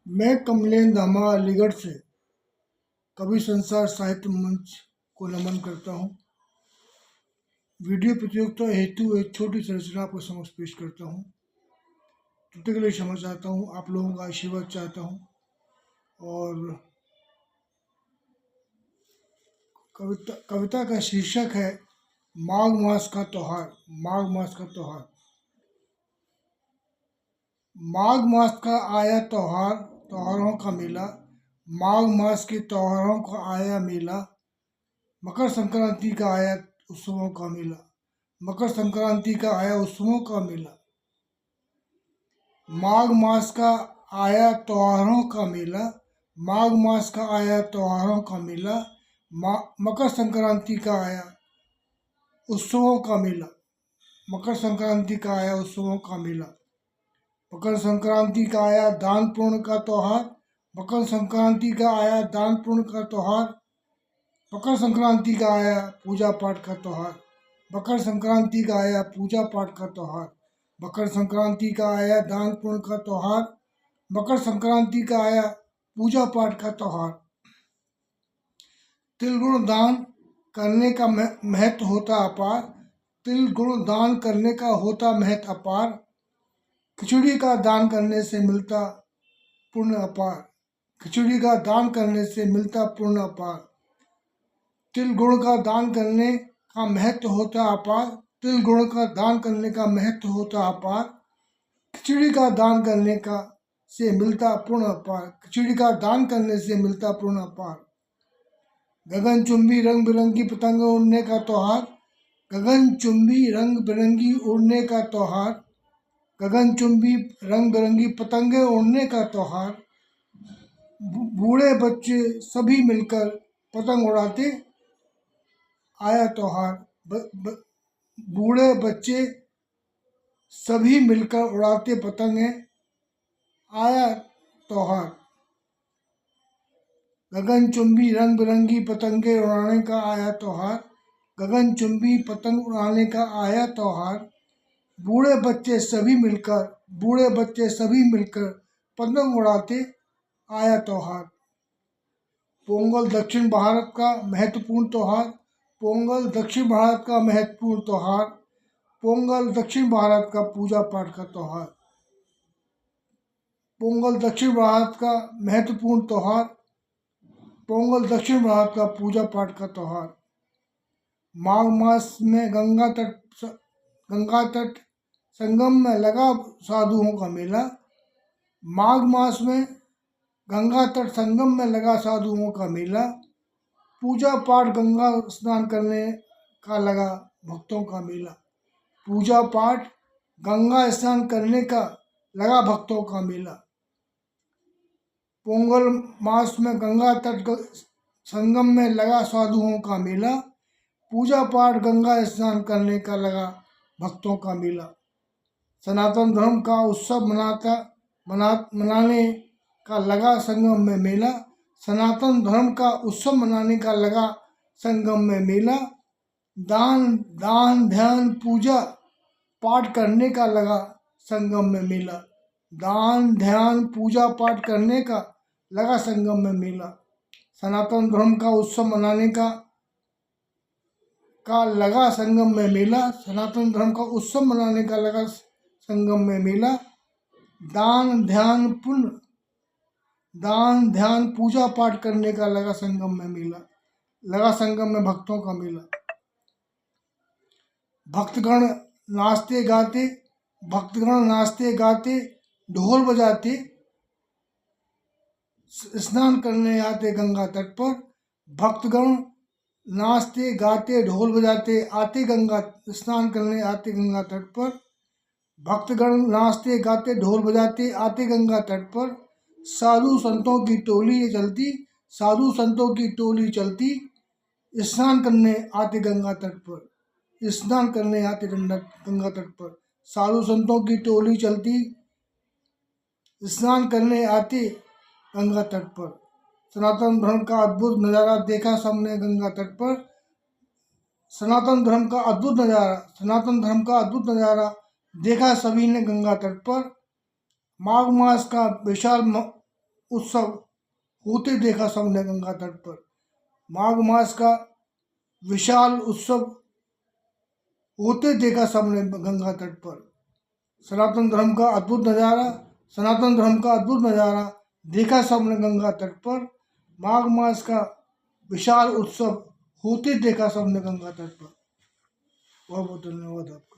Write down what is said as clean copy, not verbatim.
मैं कमलेन धामा अलीगढ़ से कवि संसार साहित्य मंच को नमन करता हूँ। वीडियो प्रतियोगिता हेतु एक छोटी सी रचना आपको समक्ष पेश करता हूँ। त्रुटि के लिए क्षमा चाहता हूँ, आप लोगों का आशीर्वाद चाहता हूँ। और कविता का शीर्षक है माघ मास का त्योहार। माघ मास का त्योहार। माघ मास का आया त्योहार, त्योहारों का मेला। माघ मास के त्योहारों का आया मेला। मकर संक्रांति का आया उत्सवों का मेला। मकर संक्रांति का आया उत्सवों का मेला। माघ मास का आया त्योहारों का मेला। माघ मास का आया त्योहारों का मेला। मकर संक्रांति का आया उत्सवों का मेला। मकर संक्रांति का आया उत्सवों का मेला। मकर संक्रांति का आया दान पुण्य का त्योहार। मकर संक्रांति का आया दान पुण्य का त्योहार। मकर संक्रांति का आया पूजा पाठ का त्योहार। मकर संक्रांति का आया पूजा पाठ का त्योहार। मकर संक्रांति का आया दान पुण्य का त्योहार। मकर संक्रांति का आया पूजा पाठ का त्योहार। तिल गुण दान करने का महत्व होता अपार। तिल गुण दान करने का होता महत्व अपार। खिचड़ी का दान करने से मिलता पुण्य अपार। खिचड़ी का दान करने से मिलता पुण्य अपार। तिल गुण का दान करने का महत्व होता अपार। तिल गुण का दान करने का महत्व होता अपार। खिचड़ी का दान करने का से मिलता पुण्य अपार। खिचड़ी का दान करने से मिलता पुण्य अपार। गगनचुंबी रंग बिरंगी पतंग उड़ने का त्योहार। गगनचुंबी रंग बिरंगी उड़ने का त्योहार। गगनचुंबी रंग बिरंगी पतंगे उड़ने का त्योहार। बूढ़े बच्चे सभी मिलकर पतंग उड़ाते आया त्योहार। बूढ़े बच्चे सभी मिलकर उड़ाते पतंगे आया त्योहार। गगनचुंबी रंग बिरंगी पतंगे उड़ाने का आया त्योहार। गगनचुंबी पतंग उड़ाने का आया त्योहार। बूढ़े बच्चे सभी मिलकर पतंग उड़ाते आया त्योहार। पोंगल दक्षिण भारत का महत्वपूर्ण त्योहार। पोंगल दक्षिण भारत का महत्वपूर्ण त्योहार। पोंगल दक्षिण भारत का पूजा पाठ का त्योहार। पोंगल दक्षिण भारत का महत्वपूर्ण त्योहार। पोंगल दक्षिण भारत का पूजा पाठ का त्योहार। माघ मास में गंगा तट संगम में लगा साधुओं का मेला। माघ मास में गंगा तट संगम में लगा साधुओं का मेला। पूजा पाठ गंगा स्नान करने का लगा भक्तों का मेला। पूजा पाठ गंगा स्नान करने का लगा भक्तों का मेला। पोंगल मास में गंगा तट संगम में लगा साधुओं का मेला। पूजा पाठ गंगा स्नान करने का लगा भक्तों का मेला। सनातन धर्म का उत्सव मनाने का लगा संगम में मेला। सनातन धर्म का उत्सव मनाने का लगा संगम में मेला। दान ध्यान पूजा पाठ करने का लगा संगम में मेला। दान ध्यान पूजा पाठ करने का लगा संगम में मेला। सनातन धर्म का उत्सव मनाने का लगा संगम में मेला। सनातन धर्म का उत्सव मनाने का लगा संगम में मेला। दान ध्यान पूजा पाठ करने का लगा संगम में मेला। लगा संगम में भक्तों का मेला। भक्तगण नाचते गाते ढोल बजाते स्नान करने आते गंगा तट पर। भक्तगण नाचते गाते ढोल बजाते आते गंगा स्नान करने आते गंगा तट पर। भक्तगण नाचते गाते ढोल बजाते आते गंगा तट पर। साधु संतों की टोली चलती स्नान करने आते गंगा तट पर। स्नान करने आते गंगा तट पर। साधु संतों की टोली चलती स्नान करने आते गंगा तट पर। सनातन धर्म का अद्भुत नज़ारा देखा सबने गंगा तट पर। सनातन धर्म का अद्भुत नज़ारा देखा सभी ने गंगा तट पर। माघ मास का विशाल उत्सव होते देखा सबने गंगा तट पर। माघ मास का विशाल उत्सव होते देखा सबने गंगा तट पर। सनातन धर्म का अद्भुत नज़ारा, सनातन धर्म का अद्भुत नज़ारा देखा सबने गंगा तट पर। माघ मास का विशाल उत्सव होते देखा सबने गंगा तट पर। बहुत बहुत धन्यवाद आपका।